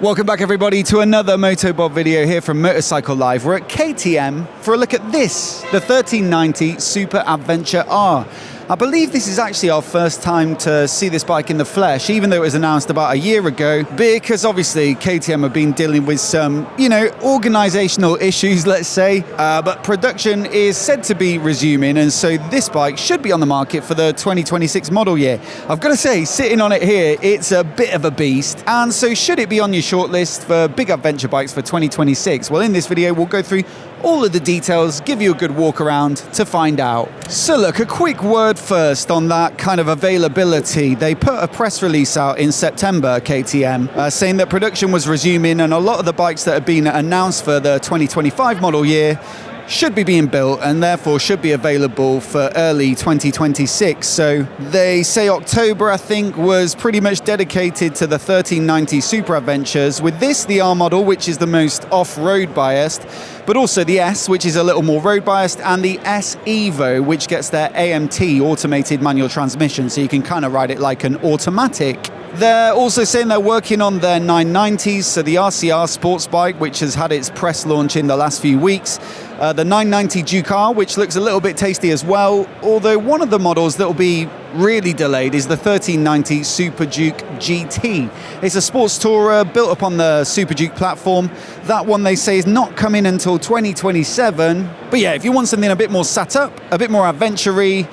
Welcome back everybody to another MOTOBOB video here from Motorcycle Live. We're at KTM for a look at this, the 1390 Super Adventure R. I believe this is actually our first time to see this bike in the flesh, even though it was announced about a year ago, because obviously KTM have been dealing with some, organizational issues, let's say, but production is said to be resuming, and so this bike should be on the market for the 2026 model year. I've got to say, sitting on it here, it's a bit of a beast, and so should it be on your shortlist for big adventure bikes for 2026? Well, in this video, we'll go through all of the details, give you a good walk around to find out. So look, a quick word first on that kind of availability. They put a press release out in September, KTM, saying that production was resuming and a lot of the bikes that have been announced for the 2025 model year should be being built and therefore should be available for early 2026. So they say October, I think, was pretty much dedicated to the 1390 Super Adventures. With this, the R model, which is the most off-road biased, but also the S, which is a little more road biased, and the S Evo, which gets their AMT, automated manual transmission, so you can kind of ride it like an automatic. They're also saying they're working on their 990s, so the RCR sports bike, which has had its press launch in the last few weeks, the 990 Duke R, which looks a little bit tasty as well, although one of the models that will be really delayed is the 1390 Super Duke GT. It's a sports tourer built upon the Super Duke platform. That one, they say, is not coming until 2027. But yeah, if you want something a bit more sat up, a bit more adventure-y,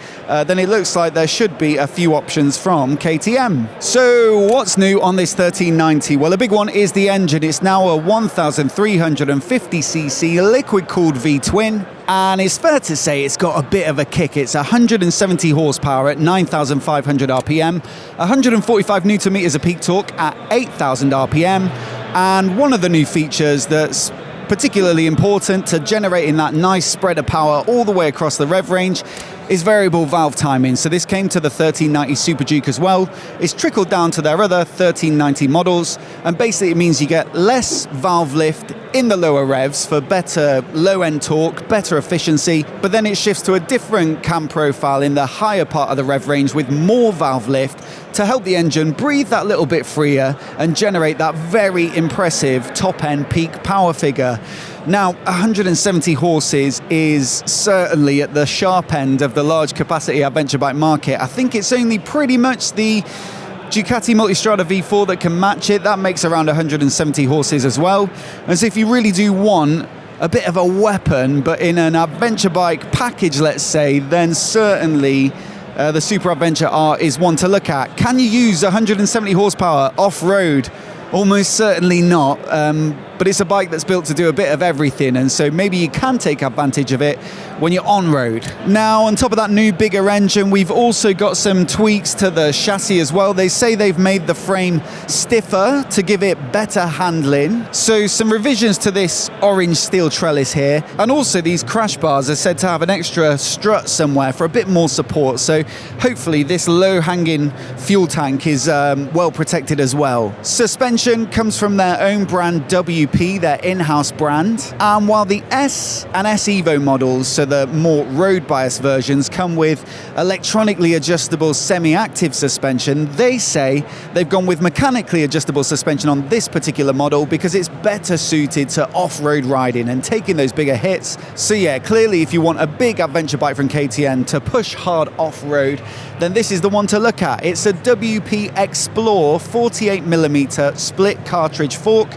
then it looks like there should be a few options from KTM. So what's new on this 1390? Well, a big one is the engine. It's now a 1,350cc liquid-cooled V-twin. And it's fair to say it's got a bit of a kick. It's 170 horsepower at 9,500 RPM, 145 Newton meters of peak torque at 8,000 RPM, and one of the new features that's particularly important to generating that nice spread of power all the way across the rev range is variable valve timing. So this came to the 1390 Super Duke as well. It's trickled down to their other 1390 models, and basically it means you get less valve lift in the lower revs for better low-end torque, better efficiency, but then it shifts to a different cam profile in the higher part of the rev range with more valve lift to help the engine breathe that little bit freer and generate that very impressive top-end peak power figure. Now, 170 horses is certainly at the sharp end of the large capacity adventure bike market. I think it's only pretty much the Ducati Multistrada V4 that can match it. That makes around 170 horses as well. And so if you really do want a bit of a weapon, but in an adventure bike package, let's say, then certainly the Super Adventure R is one to look at. Can you use 170 horsepower off-road? Almost certainly not, but it's a bike that's built to do a bit of everything, and so maybe you can take advantage of it when you're on road. Now, on top of that new bigger engine, we've also got some tweaks to the chassis as well. They say they've made the frame stiffer to give it better handling. So some revisions to this orange steel trellis here, and also these crash bars are said to have an extra strut somewhere for a bit more support. So hopefully this low-hanging fuel tank is well protected as well. Suspension comes from their own brand WP, their in-house brand, and while the S and S Evo models, so the more road biased versions, come with electronically adjustable semi-active suspension, they say they've gone with mechanically adjustable suspension on this particular model because it's better suited to off-road riding and taking those bigger hits. So yeah, clearly if you want a big adventure bike from KTM to push hard off-road, then this is the one to look at. It's a WP Explore 48mm split cartridge fork,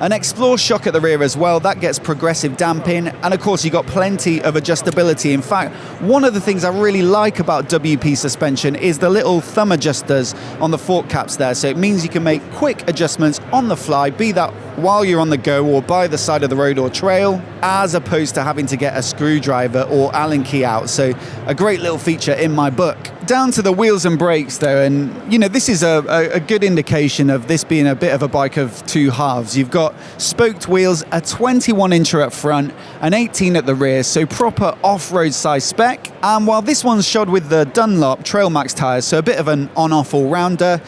an Explore shock at the rear as well. That gets progressive damping, and of course you got plenty of adjustability. In fact, one of the things I really like about WP suspension is the little thumb adjusters on the fork caps there, so it means you can make quick adjustments on the fly, be that while you're on the go or by the side of the road or trail, as opposed to having to get a screwdriver or Allen key out. So a great little feature in my book. Down to the wheels and brakes though, and this is a good indication of this being a bit of a bike of two halves. You've got spoked wheels, a 21-incher up front, an 18 at the rear, so proper off-road size spec. And while this one's shod with the Dunlop Trail Max tyres, so a bit of an on-off all-rounder,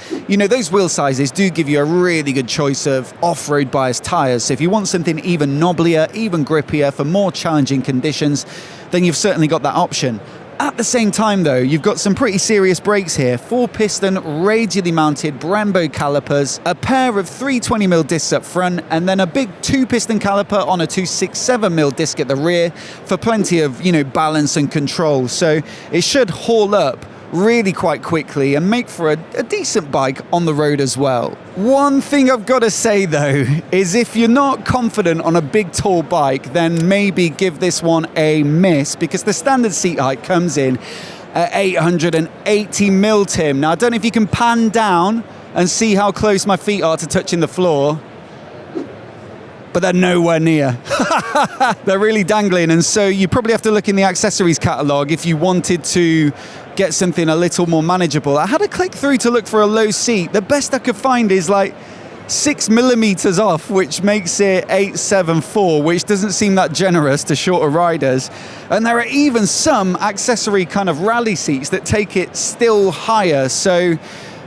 those wheel sizes do give you a really good choice of off-road biased tyres. So if you want something even knobblier, even grippier for more challenging conditions, then you've certainly got that option. At the same time though, you've got some pretty serious brakes here. 4-piston, radially mounted Brembo calipers, a pair of 320mm discs up front, and then a big 2-piston caliper on a 267mm disc at the rear for plenty of, balance and control. So it should haul up really quite quickly and make for a decent bike on the road as well. One thing I've got to say though is if you're not confident on a big tall bike, then maybe give this one a miss, because the standard seat height comes in at 880mm, Tim. Now I don't know if you can pan down and see how close my feet are to touching the floor, but they're nowhere near. They're really dangling, and so you probably have to look in the accessories catalogue if you wanted to get something a little more manageable. I had to click through to look for a low seat. The best I could find is like 6mm off, which makes it 874, which doesn't seem that generous to shorter riders. And there are even some accessory kind of rally seats that take it still higher. So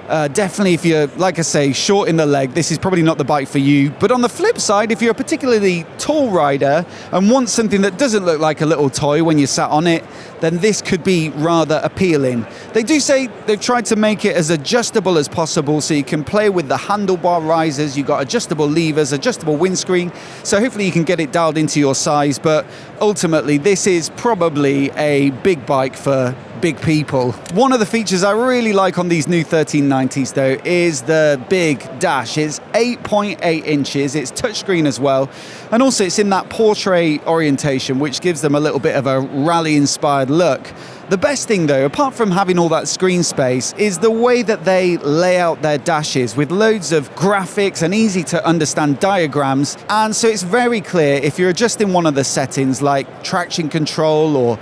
definitely if you're, like I say, short in the leg, this is probably not the bike for you. But on the flip side, if you're a particularly tall rider and want something that doesn't look like a little toy when you sat on it, then this could be rather appealing. They do say they've tried to make it as adjustable as possible, so you can play with the handlebar risers, you've got adjustable levers, adjustable windscreen, so hopefully you can get it dialed into your size. But ultimately, this is probably a big bike for big people. One of the features I really like on these new 1390s though is the big dash. It's 8.8 inches, it's touchscreen as well, and also it's in that portrait orientation, which gives them a little bit of a rally inspired look. The best thing though, apart from having all that screen space, is the way that they lay out their dashes with loads of graphics and easy to understand diagrams. And so it's very clear if you're adjusting one of the settings like traction control or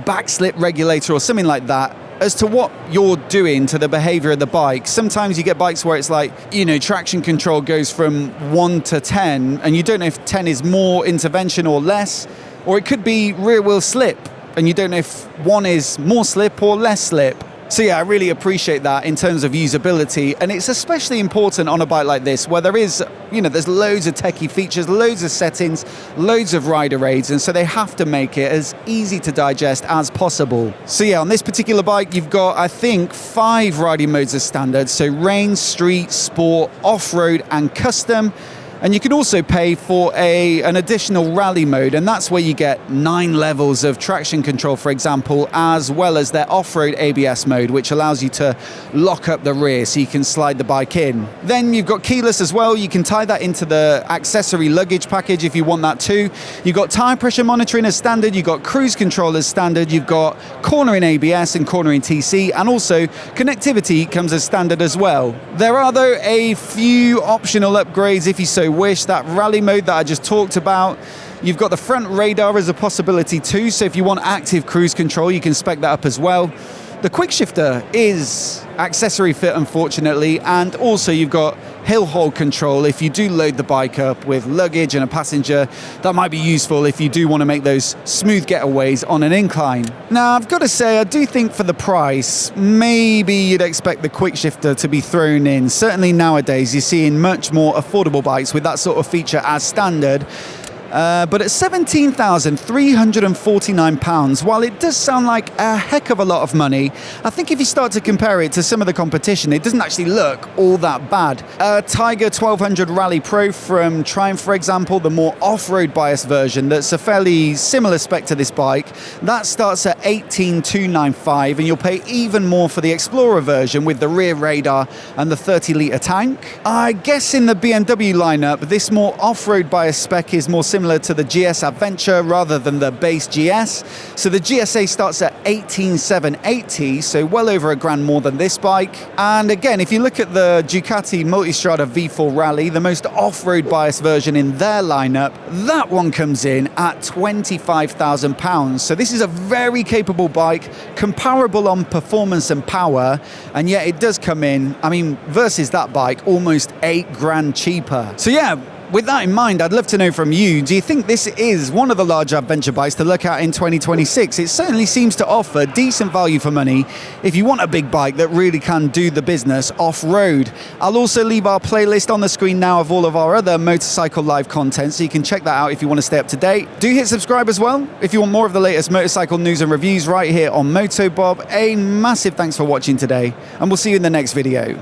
back slip regulator or something like that, as to what you're doing to the behavior of the bike. Sometimes you get bikes where it's like, traction control goes from 1 to 10, and you don't know if 10 is more intervention or less, or it could be rear wheel slip, and you don't know if 1 is more slip or less slip. So yeah, I really appreciate that in terms of usability, and it's especially important on a bike like this where there is, there's loads of techie features, loads of settings, loads of rider aids, and so they have to make it as easy to digest as possible. So yeah, on this particular bike, you've got, I think, 5 riding modes as standard, so rain, street, sport, off-road, and custom. And you can also pay for an additional rally mode, and that's where you get 9 levels of traction control, for example, as well as their off-road ABS mode, which allows you to lock up the rear so you can slide the bike in. Then you've got keyless as well. You can tie that into the accessory luggage package if you want that too. You've got tire pressure monitoring as standard. You've got cruise control as standard. You've got cornering ABS and cornering TC, and also connectivity comes as standard as well. There are, though, a few optional upgrades if you so wish. That rally mode that I just talked about, you've got the front radar as a possibility too, so if you want active cruise control you can spec that up as well. The quick shifter is accessory fit, unfortunately, and also you've got hill hold control if you do load the bike up with luggage and a passenger. That might be useful if you do want to make those smooth getaways on an incline. Now, I've got to say, I do think for the price, maybe you'd expect the quick shifter to be thrown in. Certainly nowadays, you're seeing much more affordable bikes with that sort of feature as standard. But at £17,349, while it does sound like a heck of a lot of money, I think if you start to compare it to some of the competition, it doesn't actually look all that bad. Tiger 1200 Rally Pro from Triumph, for example, the more off-road biased version that's a fairly similar spec to this bike, that starts at £18,295, and you'll pay even more for the Explorer version with the rear radar and the 30-litre tank. I guess in the BMW lineup, this more off-road biased spec is more similar to the GS Adventure rather than the base GS. So the GSA starts at 18,780, so well over £1,000 more than this bike. And again, if you look at the Ducati Multistrada V4 Rally, the most off-road biased version in their lineup, that one comes in at £25,000. So this is a very capable bike, comparable on performance and power, and yet it does come in, versus that bike, almost £8,000 cheaper. So yeah, With that in mind, I'd love to know from you, do you think this is one of the larger adventure bikes to look at in 2026? It certainly seems to offer decent value for money if you want a big bike that really can do the business off-road. I'll also leave our playlist on the screen now of all of our other motorcycle live content, so you can check that out if you want to stay up to date. Do hit subscribe as well if you want more of the latest motorcycle news and reviews right here on MOTOBOB. A massive thanks for watching today, and we'll see you in the next video.